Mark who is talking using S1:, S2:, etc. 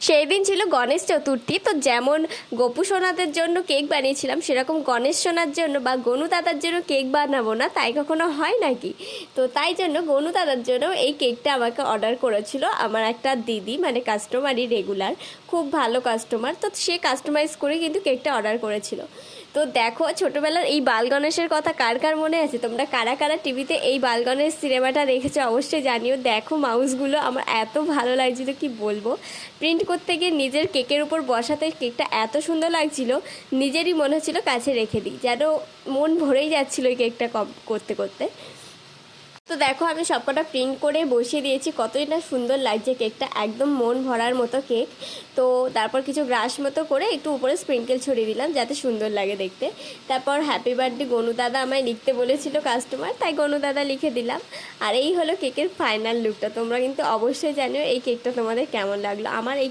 S1: সেই দিন ছিল গণেশ চতুর্থী, তো যেমন গোপু সোনাদের জন্য কেক বানিয়েছিলাম সেরকম গণেশ সোনার জন্য বা গনু দাদার জন্য কেক বানাবো না, তাই কখনো হয় নাকি? তো তাই জন্য গনু দাদার জন্য এই কেকটা আমাকে অর্ডার করেছিল আমার একটা দিদি, মানে কাস্টমারই রেগুলার, খুব ভালো কাস্টমার। তো সে কাস্টমাইজ করে কিন্তু কেকটা অর্ডার করেছিল। তো দেখো, ছোটোবেলার এই বাল গণেশের কথা কার কার মনে আছে? তোমরা কারা কারা টিভিতে এই বাল গণেশ সিনেমাটা দেখেছো অবশ্যই জানিও। দেখো মাউসগুলো আমার এত ভালো লাগছিল কি বলবো। প্রিন্ট করতে গিয়ে নিজের কেকের উপর বসাতে কেকটা এত সুন্দর লাগছিল, নিজেরই মনে হচ্ছিলো কাছে রেখে দিই, যেন মন ভরেই যাচ্ছিলো এই কেকটা করতে করতে। তো দেখো আমি সবকটা প্রিন্ট করে বসিয়ে দিয়েছি, কতই না সুন্দর লাগছে কেকটা, একদম মন ভরার মতো কেক। তো তারপর কিছু গ্রাস মতো করে একটু উপরে স্প্রিঙ্কেল ছড়িয়ে দিলাম যাতে সুন্দর লাগে দেখতে। তারপর হ্যাপি বার্থডে গনু দাদা আমায় লিখতে বলেছিল কাস্টমার, তাই গনু দাদা লিখে দিলাম। আর এই হলো কেকের ফাইনাল লুকটা। তোমরা কিন্তু অবশ্যই জানিও এই কেকটা তোমাদের কেমন লাগলো। আমার এই